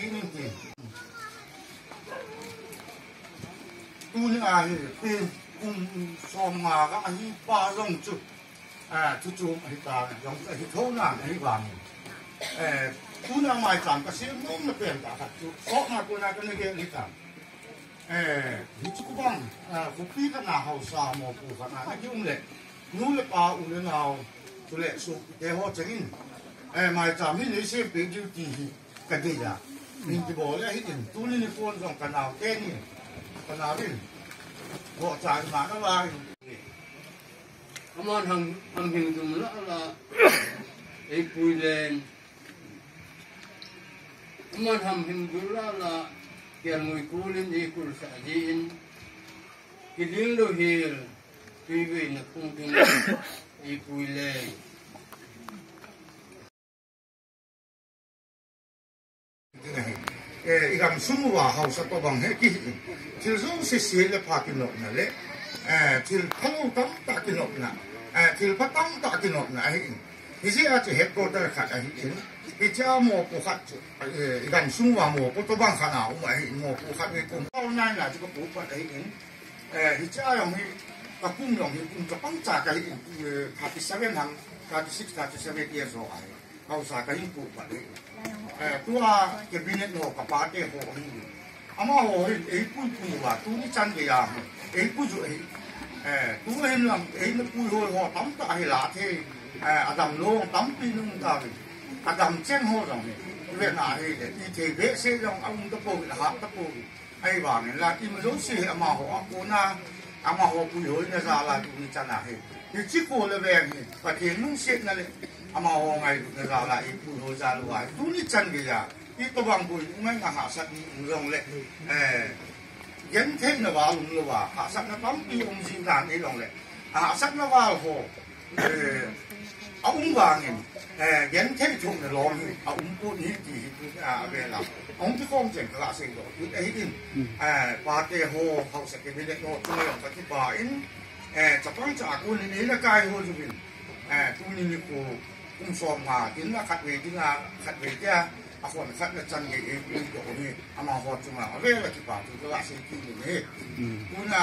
kín thì tu những ai thì cùng xóm mà các anh ba rong chút chú ấy ta rong ấy thâu nàng ấy vàng tu nào mai chẳng cái gì cũng nó tiền cả chú có mà tu nào cái này cái gì thì chú cũng bằng phục vụ cái nào hậu sa một cụ cái nào cái ông lệ nô lệ ba ông lệ nào tu lệ số để họ chơi in mai chẳng mình lấy xem bên chú thì cái gì à mình chỉ bảo là hết tiền tu lên phone rong cái nào tên này cái nào đi họ chạy mà nó lại Aman hang hình dung là ấy cùi lên aman hang hình dung là cái người cùi lên gì cùi sa gì cái liêng đồ hiền tuy vậy nó không tin ấy cùi lên ikan semua hau satu bang heki til zong sisi le pakinok na le til panu tam takinok na til patang takinok na hi isi aja headquarter khat hi chin icha mo ko khat ikan semua mo ko to bang khana mo hi mo ko khat ni kum au nai na ko pu pa hi in icha yong hi ka kum yong hi kum ka pang cha ka hi 37 hang 36 37 years old ai hau sa ka hi pu pa hiตัวเก็บบินโนกับปาเต้โหนี่อามาโหเอ้ยปุ้ยปุ้ยว่าตัวนี้จันเดียเอ้ยปุ้ยจุตัวเห็นหลังเอ้ยมันปุ้ยโหหัวตั้มตาให้หลาเทอาดัมโลงตั้มปีนึงตาอาดัมเจ้งโหจังเนี่ยเวลาให้อีเทเบสเซยังเอาตะปูหาตะปูไอ้ว่าเนี่ยละที่มันรู้สิอามาโหกูน่าอามาโหปุ้ยโหเนี่ยซาลาตัวนี้จันอะไรนี่ชิโก้เลยแบงนี่ประเทศนุ่งเช็ดนั่นเลยอามาโหไงเนี่ยซาลาอีปุ้ยโหซาลูไอ้ตัวนี้จันเดียที่ตัวบางปุ้ยไม่งาหาสัตว์นี่ลงเลยยันเทนว่าลุงเลยว่าหาสัตว์นั่นปั๊มปีองค์สิงห์นี่ลงเลยหาสัตว์นั่นว่าโหเอาอุ้งวางเงินยันเทนชงเนี่ยร้องเอาอุ้งปูนี่กี่เวลาองค์ที่กองเจ๋งกระเซ็งดอกยุทธไอ้ดินปาเตโฮเขาสกิบิเลโนตัวอย่างปฏิบัติจะต้องจากคนนี้ละกายโหจุบินตัวนี้นี่กูกุ้งซอมมากินละขัดเวทีละขัดเวทีอาคนขัดละจันเองกูโดนี่อามาหอดจุมาเรื่องปฏิบัติตัวละสิ่งที่นี่กูน่า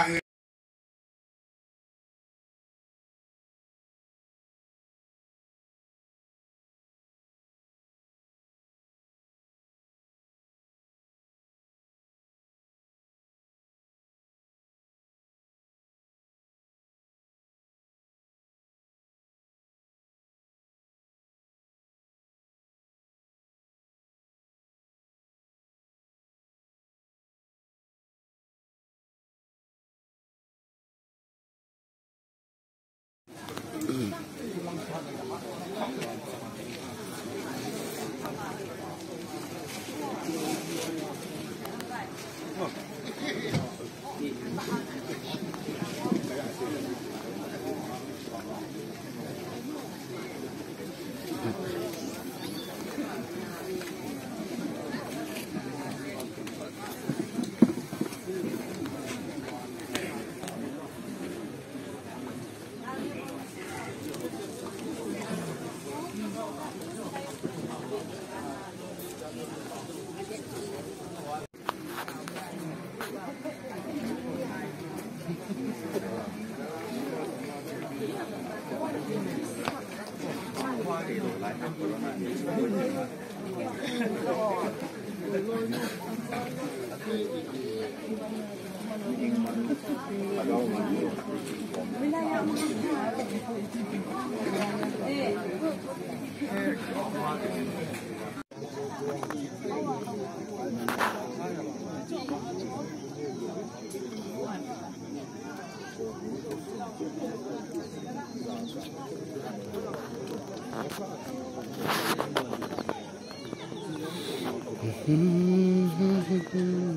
Mm-hmm.